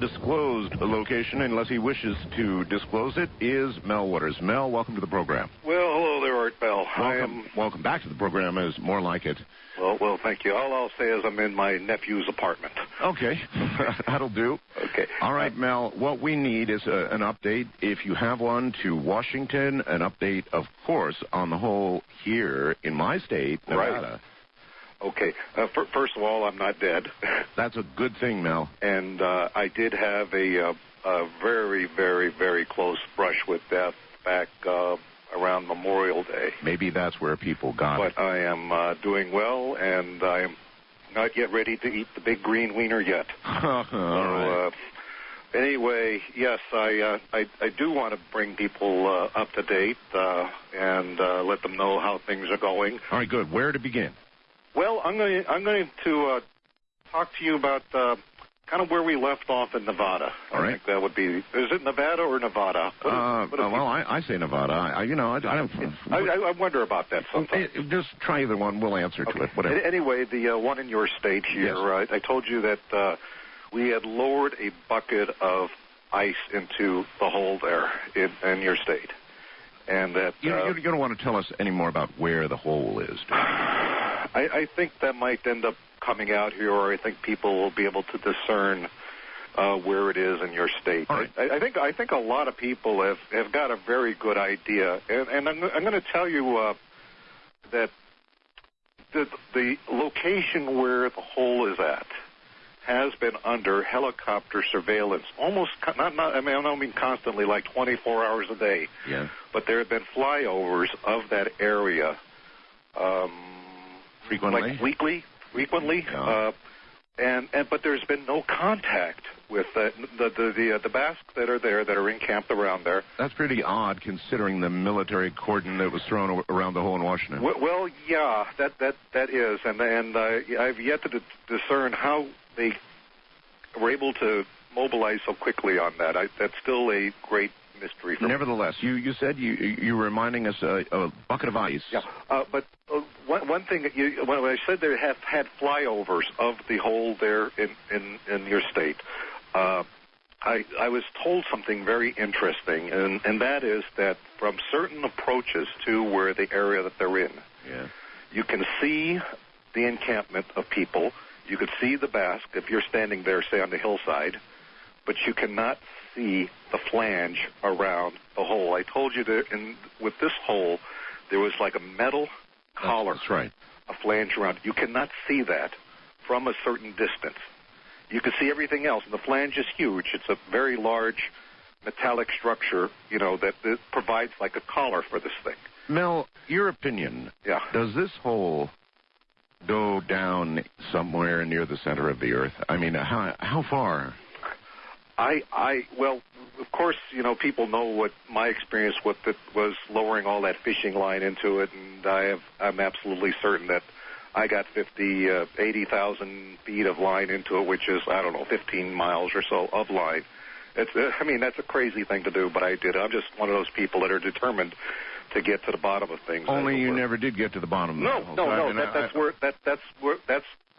undisclosed location, unless he wishes to disclose it, is Mel Waters. Mel, welcome to the program. Well, hello there, Art Bell. Welcome back to the program is more like it. Well, thank you. All I'll say is I'm in my nephew's apartment. Okay, that'll do. Okay. All right, Mel, what we need is an update, if you have one, to Washington, an update, of course, on the whole here in my state, Nevada. Right. Okay. First of all, I'm not dead. That's a good thing, Mel. And I did have a very, very, very close brush with death back around Memorial Day. Maybe that's where people got it. But I am doing well, and I am not yet ready to eat the big green wiener yet. All right. Anyway, yes, I do want to bring people up to date and let them know how things are going. All right, good. Where to begin? Well, I'm going to talk to you about kind of where we left off in Nevada. All right. I think that would be. Is it Nevada or Nevada? I say Nevada. I don't. I wonder about that sometimes. Just try either one. We'll answer to it. Whatever. Anyway, the one in your state here. Yes. I told you that we had lowered a bucket of ice into the hole there in your state, and that you don't want to tell us any more about where the hole is. I think that might end up coming out here, or I think people will be able to discern where it is in your state. All right. I think a lot of people have got a very good idea, and I'm going to tell you that the location where the hole is at has been under helicopter surveillance almost not I don't mean constantly, like 24 hours a day. Yeah. But there have been flyovers of that area. Frequently? Like frequently. Yeah. But there's been no contact with the Basques that are there, that are encamped around there. That's pretty odd, considering the military cordon that was thrown around the hole in Washington. Well, yeah, that is, and I've yet to discern how they were able to mobilize so quickly on that. That's still a great mystery for me. Nevertheless, you said you were reminding us a bucket of ice. Yeah, but one thing that when I said they have had flyovers of the hole there in your state, I was told something very interesting, and that is that from certain approaches to where the area that they're in, yeah, you can see the encampment of people. You could see the Basque if you're standing there, say, on the hillside, but you cannot see the flange around the hole. I told you that with this hole, there was like a metal collar. That's right. A flange around it. You cannot see that from a certain distance. You can see everything else, and the flange is huge. It's a very large metallic structure, that provides like a collar for this thing. Mel, your opinion. Yeah. Does this hole go down somewhere near the center of the earth? I mean, how far? Well, of course, people know what my experience with it was, lowering all that fishing line into it, and I'm absolutely certain that I got 80,000 feet of line into it, which is, 15 miles or so of line. That's a crazy thing to do, but I did. I'm just one of those people that are determined to get to the bottom of things. Only you never did get to the bottom. No.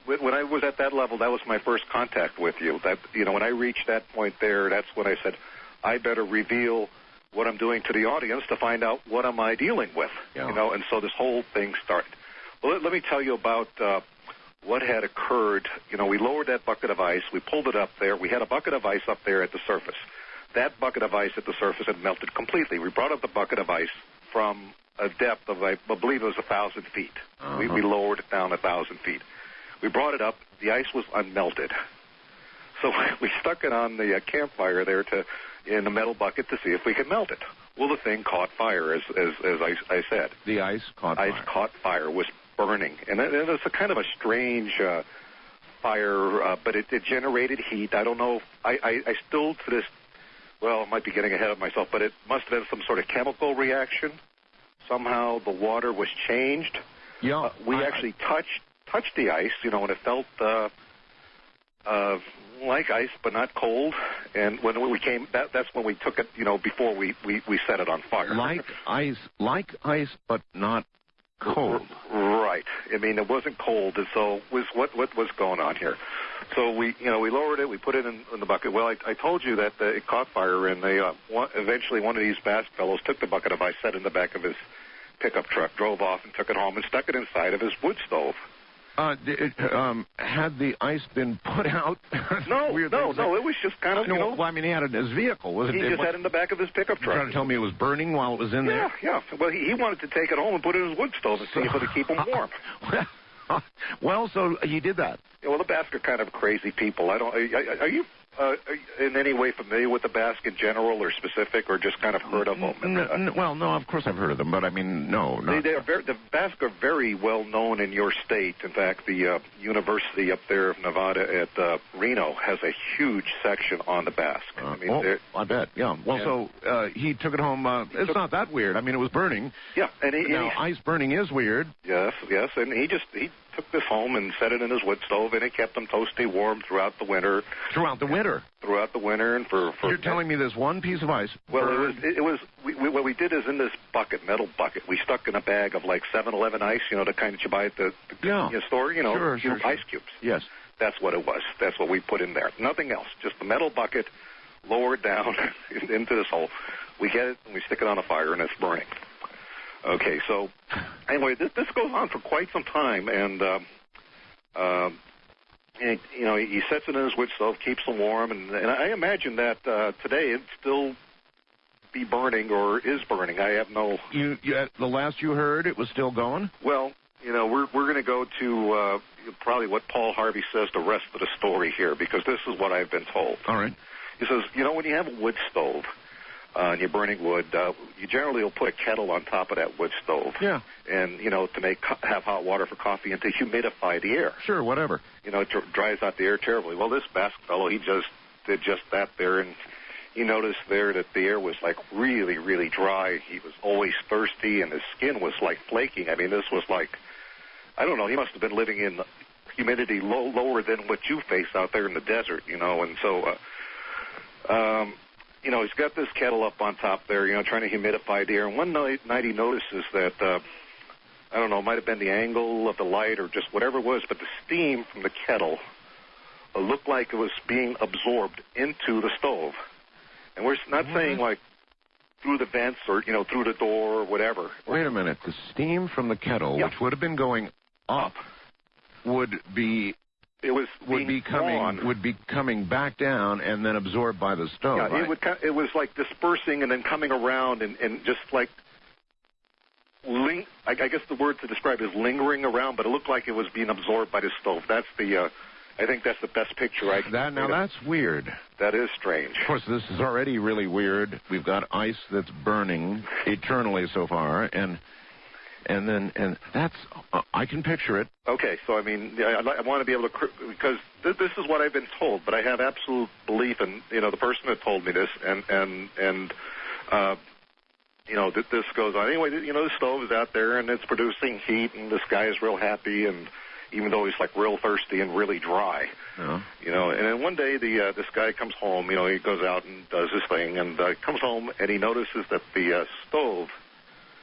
When I was at that level, that was my first contact with you. When I reached that point there, that's when I said, I better reveal what I'm doing to the audience to find out what am I dealing with. Yeah. And so this whole thing started. Well, let me tell you about what had occurred. We lowered that bucket of ice. We pulled it up there. We had a bucket of ice up there at the surface. That bucket of ice at the surface had melted completely. We brought up the bucket of ice from a depth of, I believe it was 1,000 feet. Uh-huh. We lowered it down 1,000 feet. We brought it up. The ice was unmelted. So we stuck it on the campfire there in the metal bucket to see if we could melt it. Well, the thing caught fire, as I said. The ice caught fire. Ice caught fire, was burning. And it was a kind of a strange fire, but it generated heat. I don't know. I still to this, I might be getting ahead of myself, but it must have been some sort of chemical reaction. Somehow the water was changed. Yeah. We actually touched the ice, and it felt like ice, but not cold. And when we came, that's when we took it, before we set it on fire. Like ice, but not cold. Right. I mean, it wasn't cold, and so what was going on here? So we lowered it. We put it in the bucket. Well, I told you that it caught fire, and eventually one of these Basque fellows took the bucket of ice, set it in the back of his pickup truck, drove off, and took it home and stuck it inside of his wood stove. Had the ice been put out? No. It was just kind of, Well, I mean, he had it in his vehicle, wasn't it? He just had it in the back of his pickup truck. You're trying to tell me it was burning while it was in there? Yeah. Well, he wanted to take it home and put it in his wood stove and see if it would keep him warm. Well, so he did that. Yeah, well, the Basque are kind of crazy people. Are you in any way familiar with the Basque in general, or specific, or just kind of heard of them? Well, no, of course I've heard of them, but I mean, no. The Basque are very well known in your state. In fact, the university up there of Nevada at Reno has a huge section on the Basque. I bet, yeah. Well, so he took it home. It's not that weird. I mean, it was burning. Yeah. Ice burning is weird. Yes, and he took this home and set it in his wood stove, and it kept him toasty warm throughout the winter. Throughout the winter, and for you're telling me this one piece of ice. Well, what we did is in this metal bucket, we stuck in a bag of like 7-Eleven ice, the kind that you buy at the store, sure. ice cubes. Yes. That's what it was. That's what we put in there. Nothing else. Just the metal bucket lowered down into this hole. We get it and we stick it on the fire, and it's burning. Okay, so anyway, this goes on for quite some time, and he sets it in his wood stove, keeps them warm, and I imagine that today it'd still be burning or is burning. I have no. The last you heard, it was still going? Well, we're going to go to probably what Paul Harvey says the rest of the story here, because this is what I've been told. All right. He says, when you have a wood stove, and you're burning wood, you generally will put a kettle on top of that wood stove. Yeah. And, to have hot water for coffee and to humidify the air. Sure, whatever. It dries out the air terribly. Well, this Basque fellow, he just did just that there, and he noticed there that the air was, like, really, really dry. He was always thirsty, and his skin was, like, flaking. I mean, this was like, I don't know, he must have been living in humidity lower than what you face out there in the desert, and so... he's got this kettle up on top there, trying to humidify the air. And one night he notices that, I don't know, it might have been the angle of the light or just whatever it was, but the steam from the kettle looked like it was being absorbed into the stove. And we're not saying, like, through the vents or, through the door or whatever. Wait a minute. The steam from the kettle, which would have been going up, would be coming back down and then absorbed by the stove. Yeah, right? it was like dispersing and then coming around and just like I guess the word to describe it is lingering around, but it looked like it was being absorbed by the stove. That's I think that's the best picture I can. That's weird. That is strange. Of course, this is already really weird. We've got ice that's burning eternally so far, and that's, I can picture it. Okay, so I mean, I want to be able to, because this is what I've been told, but I have absolute belief in, the person that told me this, and that this goes on. Anyway, the stove is out there, and it's producing heat, and this guy is real happy, and even though he's, like, real thirsty and really dry, and then one day this guy comes home, he goes out and does his thing, and comes home, and he notices that the stove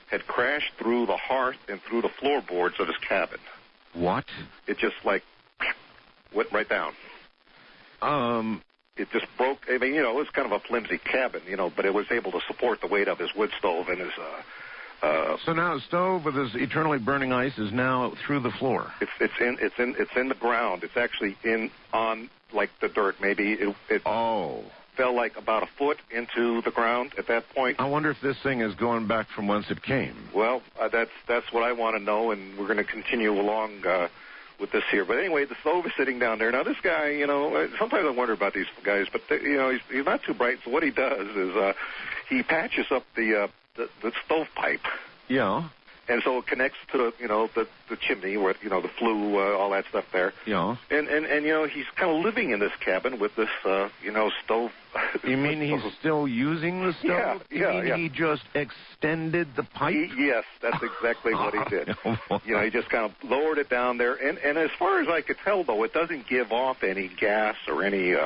had crashed through the hearth and through the floorboards of his cabin. What? It just, like, went right down. It just broke. I mean, it was kind of a flimsy cabin, but it was able to support the weight of his wood stove and his... So now the stove with this eternally burning ice is now through the floor. It's in the ground. It's actually on, like, the dirt. Maybe it fell like about a foot into the ground at that point. I wonder if this thing is going back from whence it came. Well, that's what I want to know, and we're going to continue along with this here. But anyway, the stove is sitting down there. Now, this guy, sometimes I wonder about these guys, but he's not too bright. So what he does is he patches up the stovepipe. Yeah. And so it connects to the chimney where the flue, all that stuff there. Yeah. And he's kind of living in this cabin with this stove. You mean he's still using the stove? Yeah. He just extended the pipe? Yes, that's exactly what he did. He just kind of lowered it down there. And as far as I could tell, though, it doesn't give off any gas or any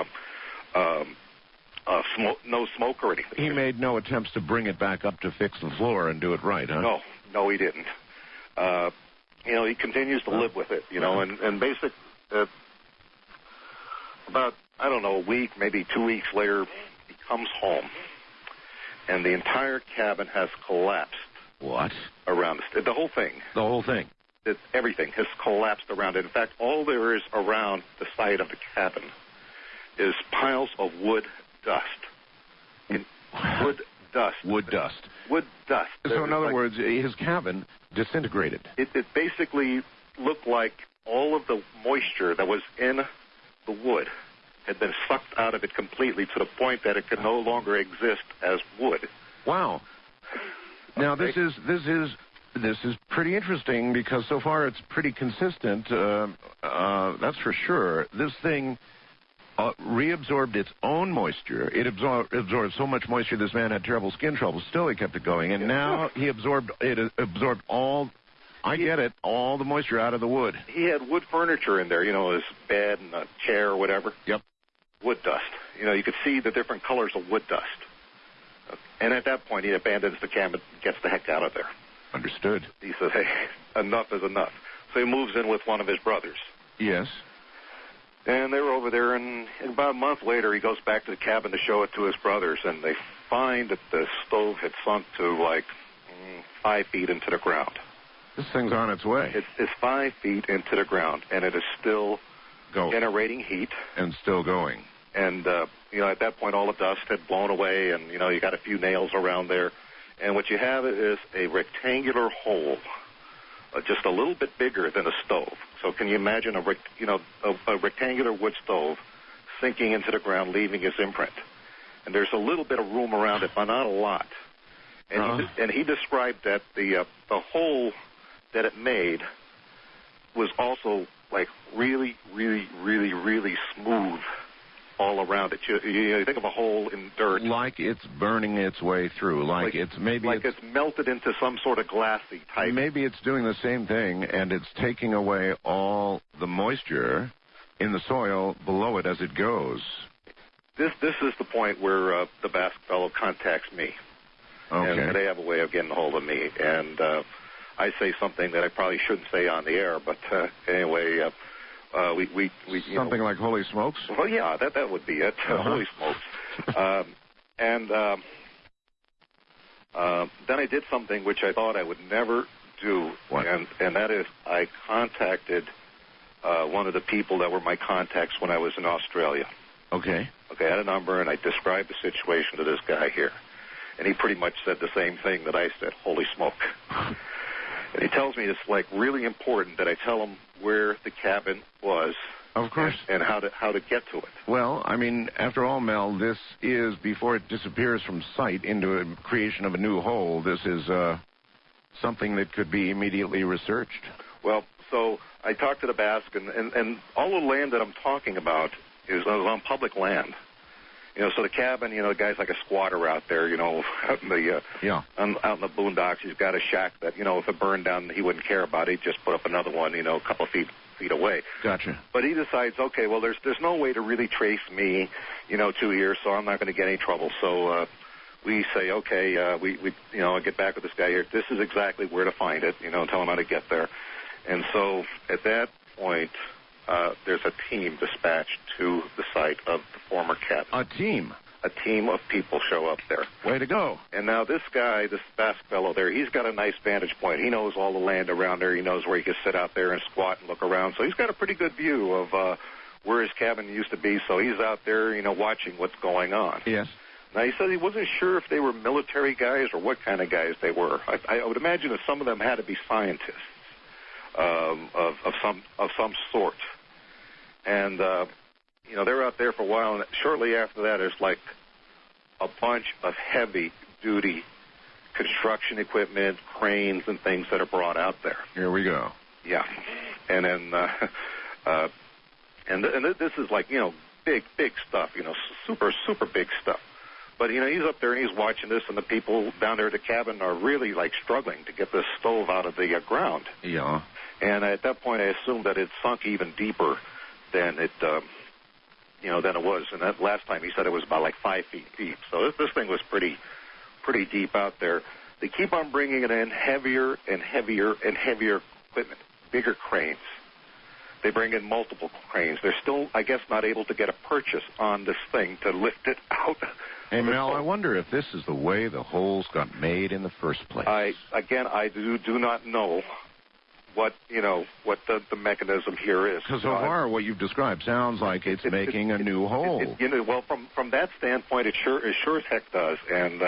no smoke or anything. He made no attempts to bring it back up to fix the floor and do it right, huh? No, he didn't. he continues to live with it, and basically about, I don't know, a week, maybe 2 weeks later, he comes home, and the entire cabin has collapsed. What? Around the whole thing. The whole thing? Everything has collapsed around it. In fact, all there is around the side of the cabin is piles of wood dust. Wood dust. Wood dust. Wood dust. So in other words, his cabin disintegrated. It basically looked like all of the moisture that was in the wood had been sucked out of it completely to the point that it could no longer exist as wood. Wow. Now this is pretty interesting because so far it's pretty consistent. That's for sure. This thing reabsorbed its own moisture. It absorbed so much moisture this man had terrible skin trouble. Still, he kept it going, and now he absorbed all. I get it, all the moisture out of the wood. He had wood furniture in there, his bed and a chair or whatever. Yep. Wood dust. You could see the different colors of wood dust. And at that point, he abandons the cabin and gets the heck out of there. Understood. He says, hey, enough is enough. So he moves in with one of his brothers. Yes. And they were over there, and about a month later, he goes back to the cabin to show it to his brothers, and they find that the stove had sunk to like 5 feet into the ground. This thing's on its way. It's 5 feet into the ground, and it is still generating heat. And still going. And, at that point, all the dust had blown away, and, you got a few nails around there. And what you have is a rectangular hole, just a little bit bigger than a stove. So can you imagine a rectangular wood stove sinking into the ground, leaving its imprint? And there's a little bit of room around it, but not a lot. And he described that the hole that it made was also like really, really, really, really smooth all around it. You think of a hole in dirt. Like it's burning its way through. Like it's melted into some sort of glassy type. Maybe it's doing the same thing, and it's taking away all the moisture in the soil below it as it goes. This is the point where the Basque fellow contacts me. Okay. And they have a way of getting a hold of me. And I say something that I probably shouldn't say on the air, but anyway... we something like holy smokes? Well, yeah, that would be it. Holy smokes. And then I did something which I thought I would never do. What? And that is I contacted one of the people that were my contacts when I was in Australia. Okay. Okay, I had a number, and I described the situation to this guy here. And he pretty much said the same thing that I said, holy smoke. And he tells me it's like really important that I tell him where the cabin was. Of course. And how to get to it. Well, I mean, after all, Mel, this is, before it disappears from sight into a creation of a new hole, this is something that could be immediately researched. Well, so I talked to the Basque, and all the land that I'm talking about is on public land. So the cabin, the guy's like a squatter out there, out in the out in the boondocks. He's got a shack that, if it burned down, he wouldn't care about it. He'd just put up another one, a couple of feet away. Gotcha. But he decides, okay, well, there's no way to really trace me, to here, so I'm not going to get any trouble. So we say, okay, we get back with this guy here. This is exactly where to find it, tell him how to get there. And so at that point, there's a team dispatched to the site of the former cabin. A team? A team of people show up there. Way to go. And now this guy, this Basque fellow there, he's got a nice vantage point. He knows all the land around there. He knows where he can sit out there and squat and look around. So he's got a pretty good view of where his cabin used to be. So he's out there, watching what's going on. Yes. Now, he said he wasn't sure if they were military guys or what kind of guys they were. I would imagine that some of them had to be scientists of some sort. And, they're out there for a while, and shortly after that, there's like a bunch of heavy-duty construction equipment, cranes, and things that are brought out there. Here we go. Yeah. And then, this is like, big stuff, super, super big stuff. But, he's up there and he's watching this, and the people down there at the cabin are really, like, struggling to get this stove out of the ground. Yeah. And at that point, I assumed that it sunk even deeper than it, than it was. And that last time he said it was about like 5 feet deep. So this thing was pretty deep out there. They keep on bringing in heavier and heavier and heavier equipment, bigger cranes. They bring in multiple cranes. They're still, I guess, not able to get a purchase on this thing to lift it out. Hey, Mel, I wonder if this is the way the holes got made in the first place. I do not know what the mechanism here is. Because so far, what you've described sounds like it's making a new hole. Well, from that standpoint, it sure as heck does. And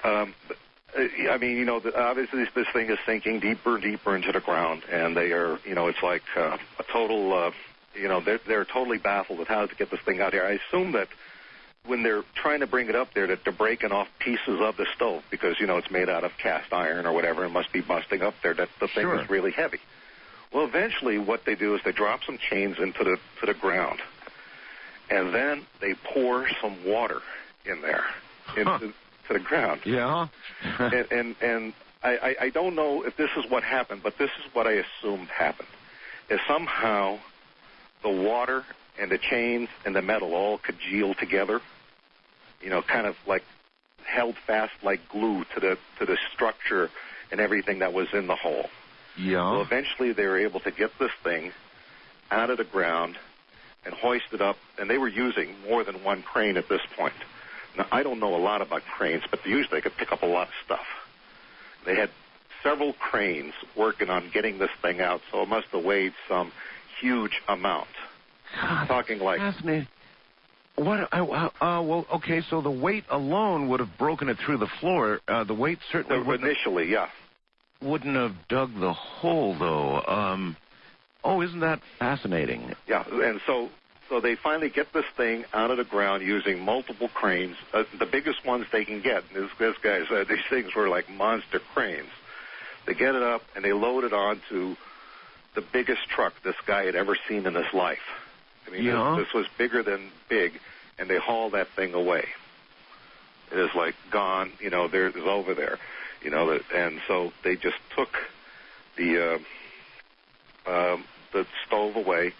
I mean, obviously this thing is sinking deeper and deeper into the ground, and they are, it's like a total, they're totally baffled with how to get this thing out here. I assume that when they're trying to bring it up there, that they're breaking off pieces of the stove because, it's made out of cast iron or whatever and must be busting up there. That the thing is really heavy. Well, eventually what they do is they drop some chains into the ground, and then they pour some water in there into the ground. Yeah. and I don't know if this is what happened, but this is what I assumed happened. Is somehow the water and the chains and the metal all congealed together, kind of like held fast like glue to the structure and everything that was in the hole. Yeah. Well, eventually they were able to get this thing out of the ground and hoist it up, and they were using more than one crane at this point. Now, I don't know a lot about cranes, but usually they could pick up a lot of stuff. They had several cranes working on getting this thing out, so it must have weighed some huge amount. God, talking like fascinating. Well, okay, so the weight alone would have broken it through the floor. The weight certainly initially, wouldn't have dug the hole, though. Isn't that fascinating? Yeah, and so they finally get this thing out of the ground using multiple cranes, the biggest ones they can get. This guy said these things were like monster cranes. They get it up, and they load it onto the biggest truck this guy had ever seen in his life. I mean, this was bigger than big, and they haul that thing away. It is like gone, it's over there, and so they just took the stove away.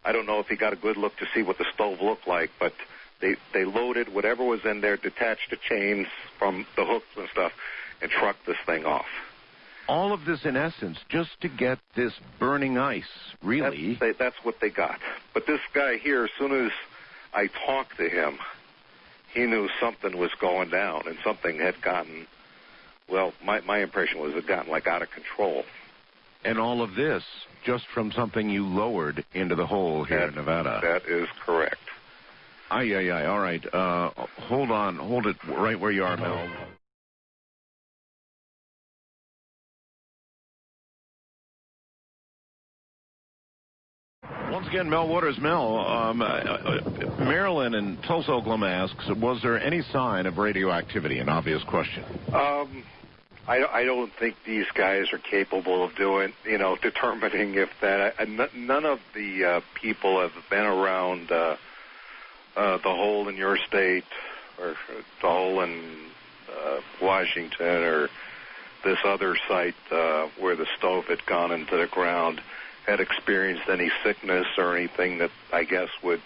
I don't know if he got a good look to see what the stove looked like, but they loaded whatever was in there, detached the chains from the hooks and stuff, and trucked this thing off. All of this, in essence, just to get this burning ice, really. That's what they got. But this guy here, as soon as I talked to him, he knew something was going down, and something had gotten, well, my impression was it had gotten, like, out of control. And all of this just from something you lowered into the hole here in Nevada. That is correct. All right. Hold it right where you are, Mel. Once again, Mel Waters. Mel, Marilyn in Tulsa, Oklahoma asks, was there any sign of radioactivity? An obvious question. I don't think these guys are capable of determining if that. None of the people have been around the hole in your state or the hole in Washington or this other site where the stove had gone into the ground, had experienced any sickness or anything that I guess would,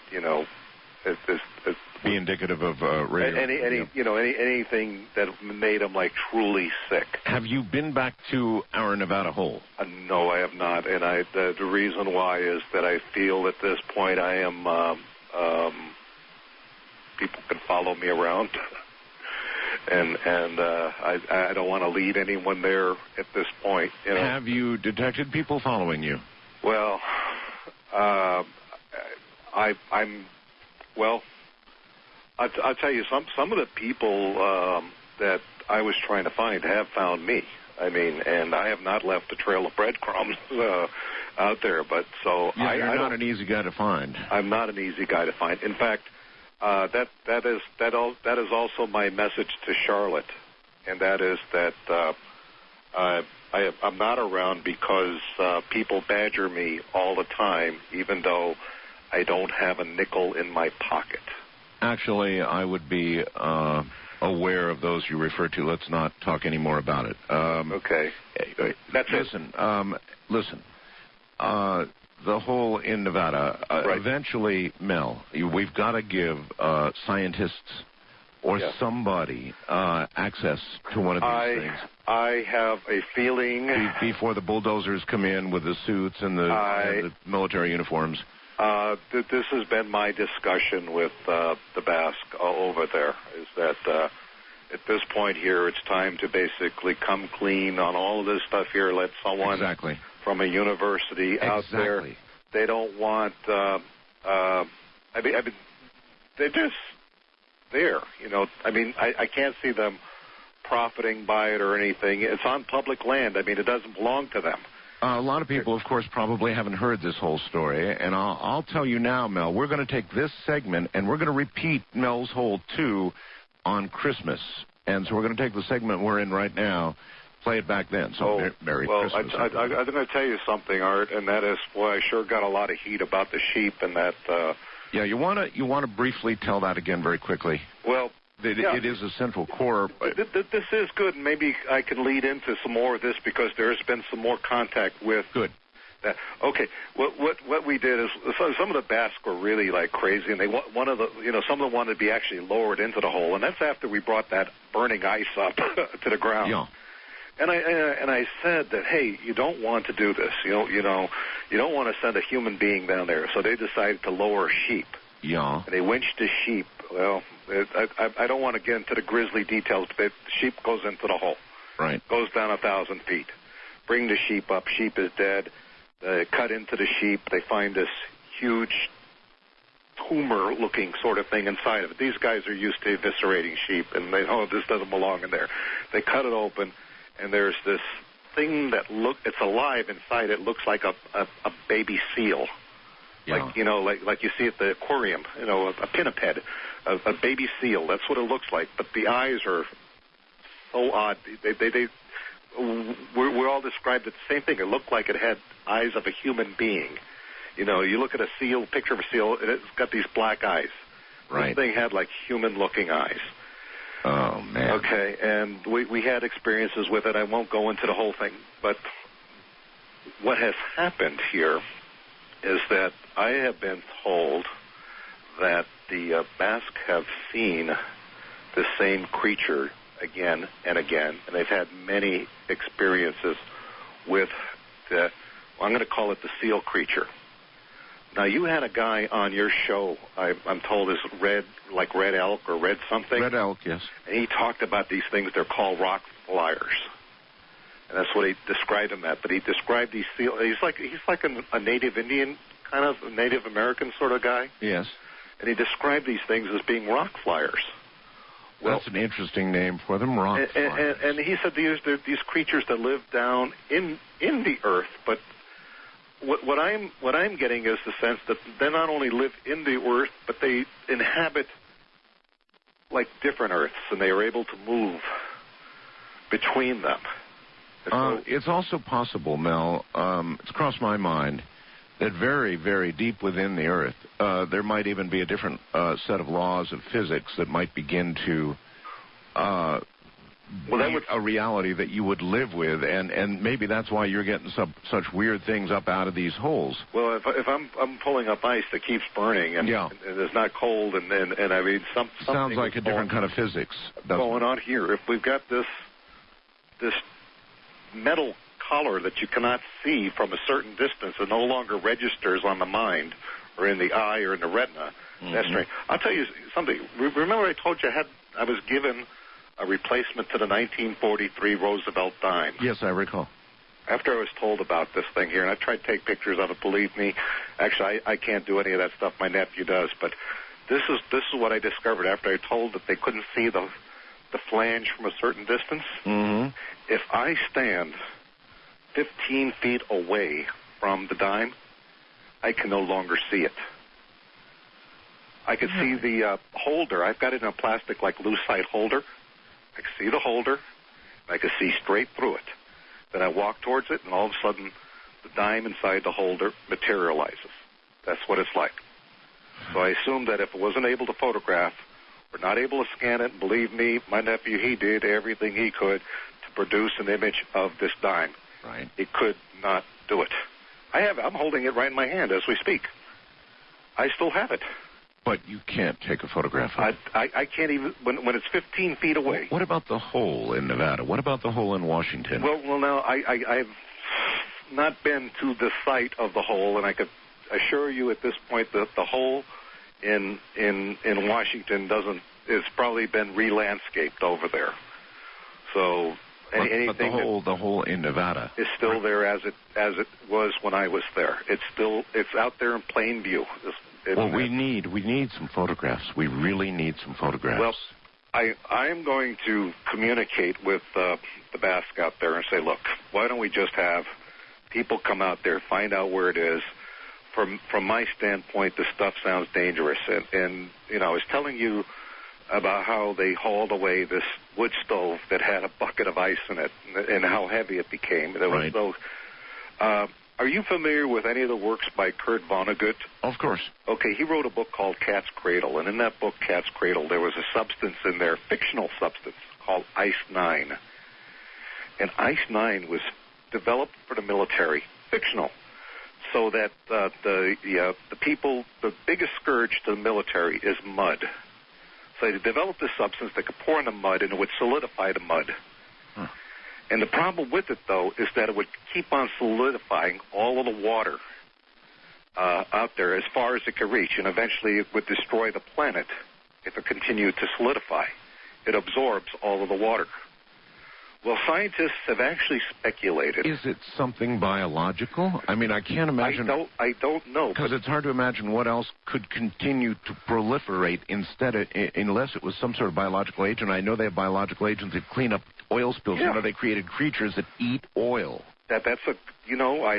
be indicative of anything that made them like truly sick. Have you been back to our Nevada hole? No, I have not, and the reason why is that I feel at this point I am people can follow me around, and I don't want to lead anyone there at this point. Have you detected people following you? Well, I'll tell you, some of the people that I was trying to find have found me. I mean, and I have not left a trail of breadcrumbs out there. But so you're not an easy guy to find. I'm not an easy guy to find. In fact, that is also my message to Charlotte, and that is that I'm not around because people badger me all the time, even though I don't have a nickel in my pocket. Actually, I would be aware of those you refer to. Let's not talk any more about it. Okay. Listen. The hole in Nevada. Right. Eventually, Mel, we've got to give scientists or somebody access to one of these things? I have a feeling... Before the bulldozers come in with the suits and the military uniforms? This has been my discussion with the Basque over there, is that at this point here, it's time to basically come clean on all of this stuff here. Let someone from a university out there... They don't want... I mean, they're just there, you know. I mean, I can't see them profiting by it or anything. It's on public land. I mean, it doesn't belong to them. A lot of people, of course, probably haven't heard this whole story, and I'll tell you now, Mel, we're going to take this segment, and we're going to repeat Mels Hole 2 on Christmas. And so we're going to take the segment we're in right now, play it back then. So Merry Christmas. I'm going to tell you something, Art, and that is, boy, I sure got a lot of heat about the sheep and that... Yeah, you want to briefly tell that again very quickly? Well... It is a central core. This is good, and maybe I can lead into some more of this because there's been some more contact with... Good. That. Okay, what we did is some of the Basques were really like crazy, and some of them wanted to be actually lowered into the hole, and that's after we brought that burning ice up to the ground. Yeah. And I said that, hey, you don't want to do this. You don't want to send a human being down there. So they decided to lower sheep. Yeah. And they winched the sheep. Well, I don't want to get into the grisly details, but the sheep goes into the hole. Right. Goes down 1,000 feet. Bring the sheep up. Sheep is dead. They cut into the sheep. They find this huge tumor-looking sort of thing inside of it. These guys are used to eviscerating sheep, and they know this doesn't belong in there. They cut it open, and there's this thing that it's alive inside. It looks like a baby seal. Yeah. Like you see at the aquarium, a pinniped, a baby seal. That's what it looks like. But the eyes are so odd. We all described it the same thing. It looked like it had eyes of a human being. You look at a seal, picture of a seal, and it's got these black eyes. Right. This thing had like human-looking eyes. Oh, man. Okay, and we had experiences with it. I won't go into the whole thing, but what has happened here is that I have been told that the Basque have seen the same creature again and again, and they've had many experiences with I'm going to call it the seal creature. Now, you had a guy on your show, I'm told is red elk or red something. Red elk, yes. And he talked about these things. They're called rock flyers. And that's what he described them at. But he described these seal. He's like a Native Indian, kind of a Native American sort of guy. Yes. And he described these things as being rock flyers. Well, that's an interesting name for them, rock flyers. And he said these creatures that live down in the earth, but what I'm getting is the sense that they not only live in the earth, but they inhabit like different earths, and they are able to move between them. It's also possible, Mel, it's crossed my mind, that very, very deep within the earth, there might even be a different set of laws of physics that might begin to a reality that you would live with, and maybe that's why you're getting such weird things up out of these holes. Well, if I'm pulling up ice that keeps burning, and it's not cold, and I mean, something sounds like a different kind of physics going on here. If we've got this metal color that you cannot see from a certain distance, it no longer registers on the mind or in the eye or in the retina. Mm-hmm. That's strange. I'll tell you something. Remember I told you I was given a replacement to the 1943 Roosevelt dime. Yes, I recall. After I was told about this thing here, and I tried to take pictures of it, believe me. Actually, I can't do any of that stuff. My nephew does. But this is what I discovered after I told that they couldn't see the flange from a certain distance. Mm-hmm. If I stand 15 feet away from the dime, I can no longer see it. I can see the holder. I've got it in a plastic like lucite holder. I can see the holder, and I can see straight through it. Then I walk towards it, and all of a sudden, the dime inside the holder materializes. That's what it's like. So I assumed that if I wasn't able to photograph or not able to scan it, and believe me, my nephew, he did everything he could to produce an image of this dime. Right. He could not do it. I'm holding it right in my hand as we speak. I still have it. But you can't take a photograph of it. I can't even, when it's 15 feet away. What about the hole in Nevada? What about the hole in Washington? Well, now, I've not been to the site of the hole, and I could assure you at this point that the hole in Washington it's probably been re-landscaped over there. So anything but the hole in Nevada is still there as it was when I was there. It's out there in plain view. We need some photographs. We really need some photographs. Well, I am going to communicate with the Basque out there and say, look, why don't we just have people come out there, find out where it is. From my standpoint, this stuff sounds dangerous. And I was telling you about how they hauled away this wood stove that had a bucket of ice in it and how heavy it became. Right. Are you familiar with any of the works by Kurt Vonnegut? Of course. Okay, he wrote a book called Cat's Cradle, and in that book, Cat's Cradle, there was a substance in there, fictional substance, called Ice-9. And Ice-9 was developed for the military, fictional, so that the people, the biggest scourge to the military is mud. So they developed this substance that could pour in the mud, and it would solidify the mud. Huh. And the problem with it, though, is that it would keep on solidifying all of the water out there as far as it could reach, and eventually it would destroy the planet if it continued to solidify. It absorbs all of the water. Well, scientists have actually speculated. Is it something biological? I mean, I can't imagine. I don't know. Because it's hard to imagine what else could continue to proliferate unless it was some sort of biological agent. I know they have biological agents that clean up oil spills. Yeah. You know, they created creatures that eat oil. I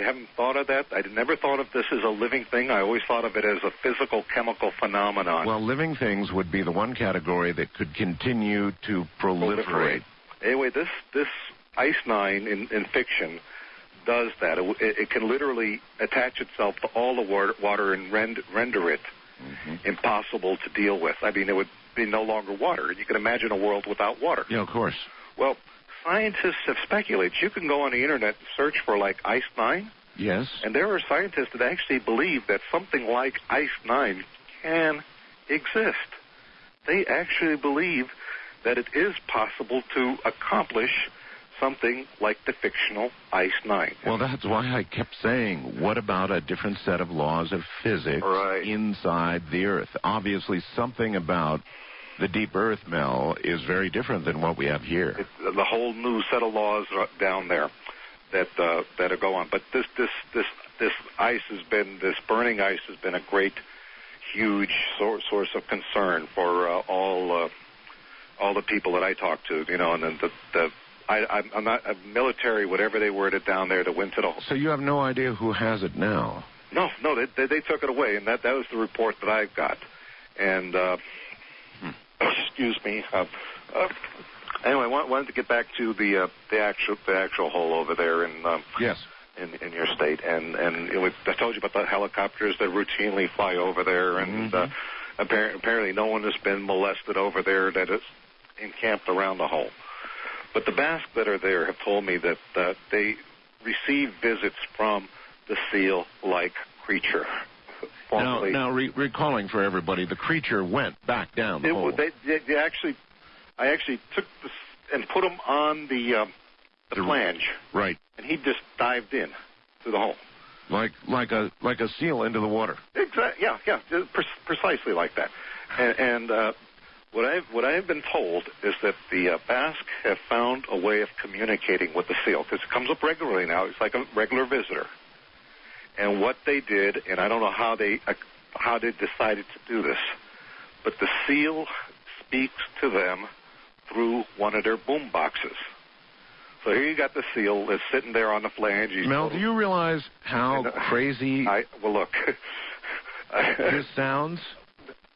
haven't thought of that. I never thought of this as a living thing. I always thought of it as a physical, chemical phenomenon. Well, living things would be the one category that could continue to proliferate. Anyway, this Ice-9 in fiction does that. It can literally attach itself to all the water and render it impossible to deal with. I mean, it would be no longer water. You can imagine a world without water. Yeah, of course. Well, scientists have speculated. You can go on the Internet and search for, like, Ice-9. Yes. And there are scientists that actually believe that something like Ice-9 can exist. They actually believe that it is possible to accomplish something like the fictional Ice-9. Well, that's why I kept saying, what about a different set of laws of physics inside the Earth? Obviously, something about the deep Earth, Mel, is very different than what we have here. The whole new set of laws are down there that are going on. But this burning ice has been a great, huge source of concern for all the people that I talk to, and then I'm not a military, whatever they worded down there that went to the. So you have no idea who has it now? No, they took it away, and that was the report that I've got. And excuse me. Anyway, I wanted to get back to the actual hole over there in yes. In your state, and I told you about the helicopters that routinely fly over there, and apparently no one has been molested over there that is encamped around the hole. But the Basque that are there have told me that they receive visits from the seal-like creature. Now recalling for everybody, the creature went back down the hole. I actually took this and put him on the flange. Right. And he just dived in through the hole. Like a seal into the water. Exactly. Yeah, precisely like that. And what I've been told is that the Basque have found a way of communicating with the seal, because it comes up regularly now. It's like a regular visitor. And what they did, and I don't know how they decided to do this, but the seal speaks to them through one of their boom boxes. So here you got the seal that's sitting there on the flange. Mel, do you realize how crazy look. this sounds?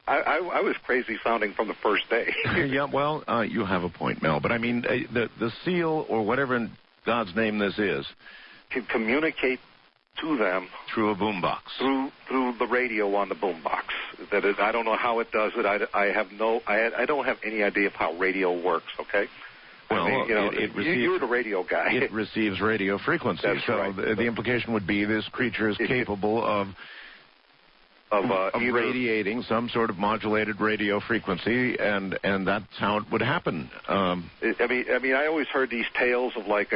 I was crazy sounding from the first day. Yeah, well, you have a point, Mel. But I mean, the seal, or whatever in God's name this is, can communicate to them through a boombox, through the radio on the boombox. That is, I don't know how it does it. I don't have any idea of how radio works. Okay. Well, you're the radio guy. It receives radio frequencies. That's so right. the implication would be this creature is capable either radiating some sort of modulated radio frequency, and that's how it would happen. I mean, I always heard these tales of like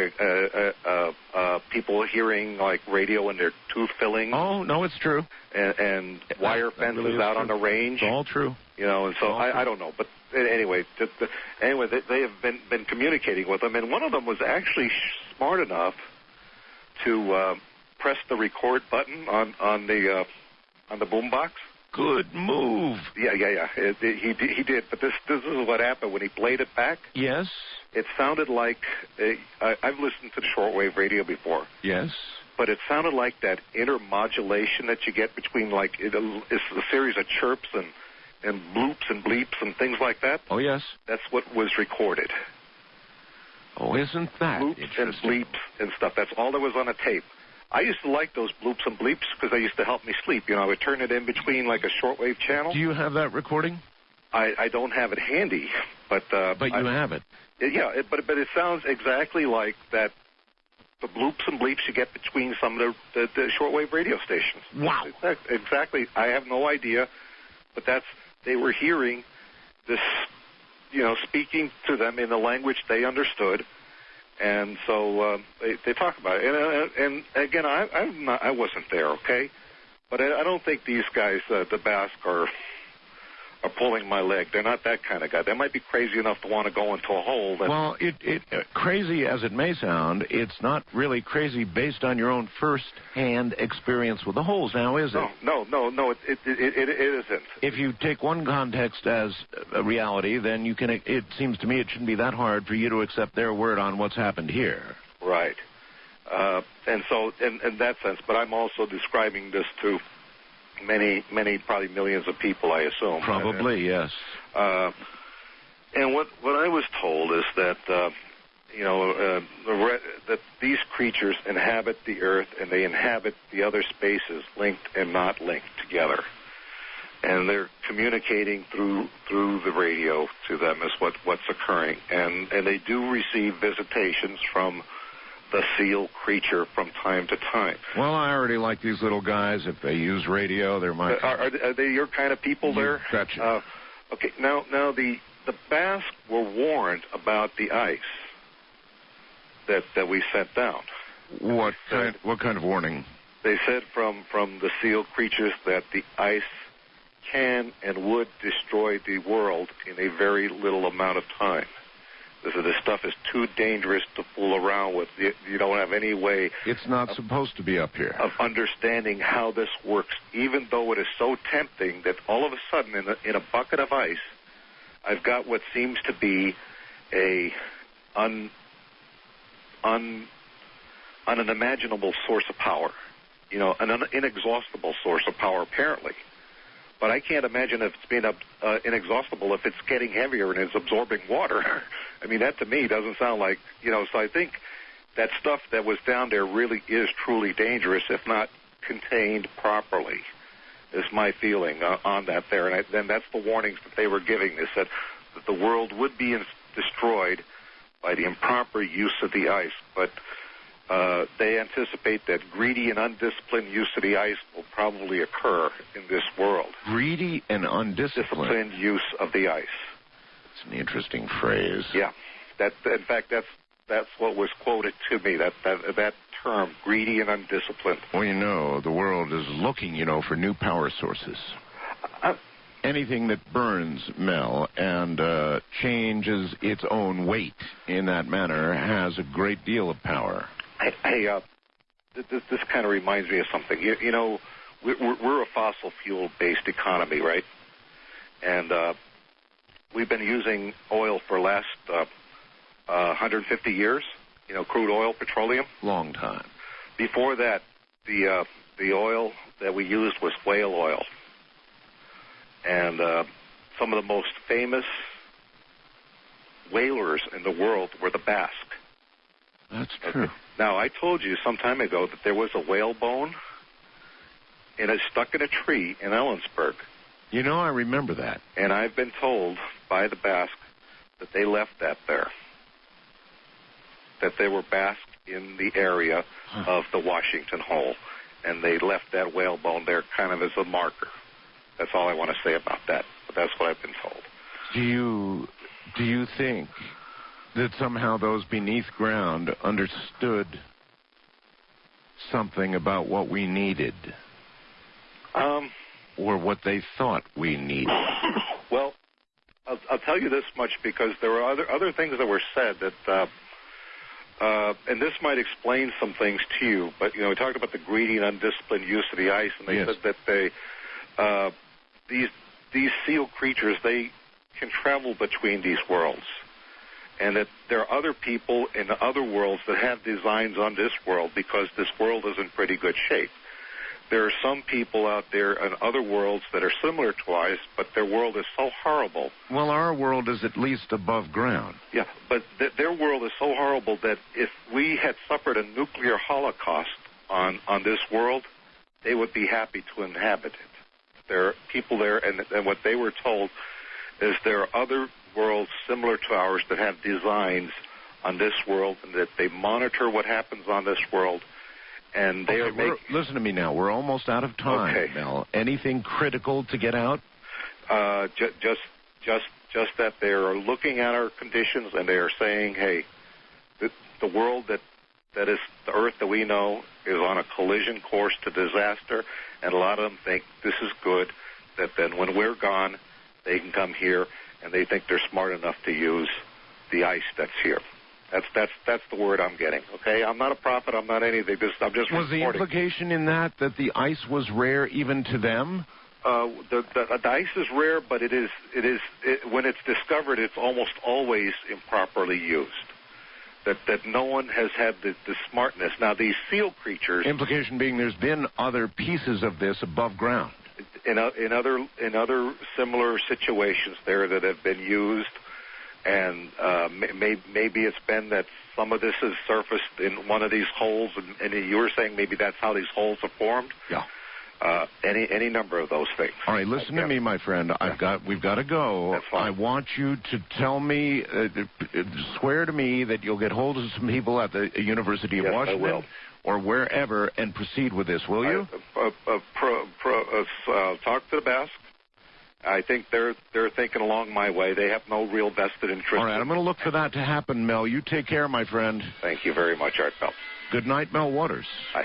people hearing like radio in their tooth fillings. Oh no, it's true. And wire fences really out on the range. It's all true. You know, and so I don't know, but anyway, they have been communicating with them, and one of them was actually smart enough to press the record button on the boombox. Good move. Yeah. He did, but this is what happened when he played it back. Yes. It sounded like I've listened to the shortwave radio before. Yes. But it sounded like that intermodulation that you get between it's a series of chirps and bloops and bleeps and things like that. Oh, yes. That's what was recorded. Oh, isn't that bloops and bleeps and stuff. That's all that was on a tape. I used to like those bloops and bleeps because they used to help me sleep. You know, I would turn it in between like a shortwave channel. Do you have that recording? I don't have it handy, but you have it. But it sounds exactly like that. The bloops and bleeps you get between some of the shortwave radio stations. Wow. Exactly. I have no idea, but they were hearing this, you know, speaking to them in the language they understood, and so they talk about it. And again, I wasn't there, okay, but I don't think these guys, the Basque, are pulling my leg. They're not that kind of guy. They might be crazy enough to want to go into a hole. Well, crazy as it may sound, it's not really crazy based on your own first-hand experience with the holes now, is it? No, it isn't. If you take one context as a reality, then you can. It seems to me it shouldn't be that hard for you to accept their word on what's happened here. Right. And so, in that sense, but I'm also describing this to many, probably millions of people, I assume. Probably, yes. And what I was told is that, that these creatures inhabit the Earth and they inhabit the other spaces linked and not linked together. And they're communicating through the radio to them is what's occurring. And they do receive visitations from the seal creature from time to time. Well, I already like these little guys. If they use radio, they're my... Are they your kind of people there? Gotcha. Okay, now the Basque were warned about the ice that we sent down. What kind of warning? They said from the seal creatures that the ice can and would destroy the world in a very little amount of time. This stuff is too dangerous to fool around with. You don't have any way... It's not supposed to be up here. ...of understanding how this works, even though it is so tempting that all of a sudden in a bucket of ice, I've got what seems to be an unimaginable source of power. You know, an inexhaustible source of power, apparently. But I can't imagine if it's being inexhaustible if it's getting heavier and it's absorbing water. I mean, that to me doesn't sound like, so I think that stuff that was down there really is truly dangerous if not contained properly, is my feeling on that there. And then that's the warnings that they were giving. They said that the world would be destroyed by the improper use of the ice, but they anticipate that greedy and undisciplined use of the ice will probably occur in this world. Greedy and undisciplined? Disciplined use of the ice. It's an interesting phrase. Yeah. In fact, that's what was quoted to me, that term, greedy and undisciplined. Well, the world is looking, for new power sources. Anything that burns, Mel, and changes its own weight in that manner has a great deal of power. This kind of reminds me of something. We're a fossil fuel-based economy, right? And we've been using oil for the last 150 years, crude oil, petroleum. Long time. Before that, the oil that we used was whale oil. And some of the most famous whalers in the world were the Basque. That's true. Okay. Now, I told you some time ago that there was a whale bone, and it's stuck in a tree in Ellensburg. I remember that. And I've been told by the Basque that they left that there, that they were Basque in the area of the Washington Hole, and they left that whale bone there kind of as a marker. That's all I want to say about that. But that's what I've been told. Do you think that somehow those beneath ground understood something about what we needed? Or what they thought we needed? Well, I'll tell you this much, because there were other things that were said that, and this might explain some things to you, but, we talked about the greedy and undisciplined use of the ice, and they said that these seal creatures, they can travel between these worlds, and that there are other people in the other worlds that have designs on this world because this world is in pretty good shape. There are some people out there in other worlds that are similar to ours, but their world is so horrible. Well, our world is at least above ground. Yeah, but their world is so horrible that if we had suffered a nuclear holocaust on this world, they would be happy to inhabit it. There are people there, and what they were told is there are other worlds similar to ours that have designs on this world, and that they monitor what happens on this world. And they listen to me now. We're almost out of time, Mel. Anything critical to get out? Just that they are looking at our conditions, and they are saying, hey, the world that is the Earth that we know is on a collision course to disaster, and a lot of them think this is good, that then when we're gone, they can come here, and they think they're smart enough to use the ice that's here. That's the word I'm getting. Okay, I'm not a prophet. I'm not anything. I'm just was reporting. The implication in that the ice was rare even to them? The ice is rare, but it is when it's discovered, it's almost always improperly used. That no one has had the smartness. Now these seal creatures. Implication being there's been other pieces of this above ground. In other similar situations there that have been used. And maybe it's been that some of this has surfaced in one of these holes, and you were saying maybe that's how these holes are formed. Yeah. Any number of those things. All right, listen to me, my friend. We've got to go. That's fine. I want you to tell me, swear to me that you'll get hold of some people at the University of Washington I will. Or wherever and proceed with this. Will you? Talk to the Basque. I think they're thinking along my way. They have no real vested interest. All right, I'm going to look for that to happen, Mel. You take care, my friend. Thank you very much, Art Bell. Good night, Mel Waters. Bye.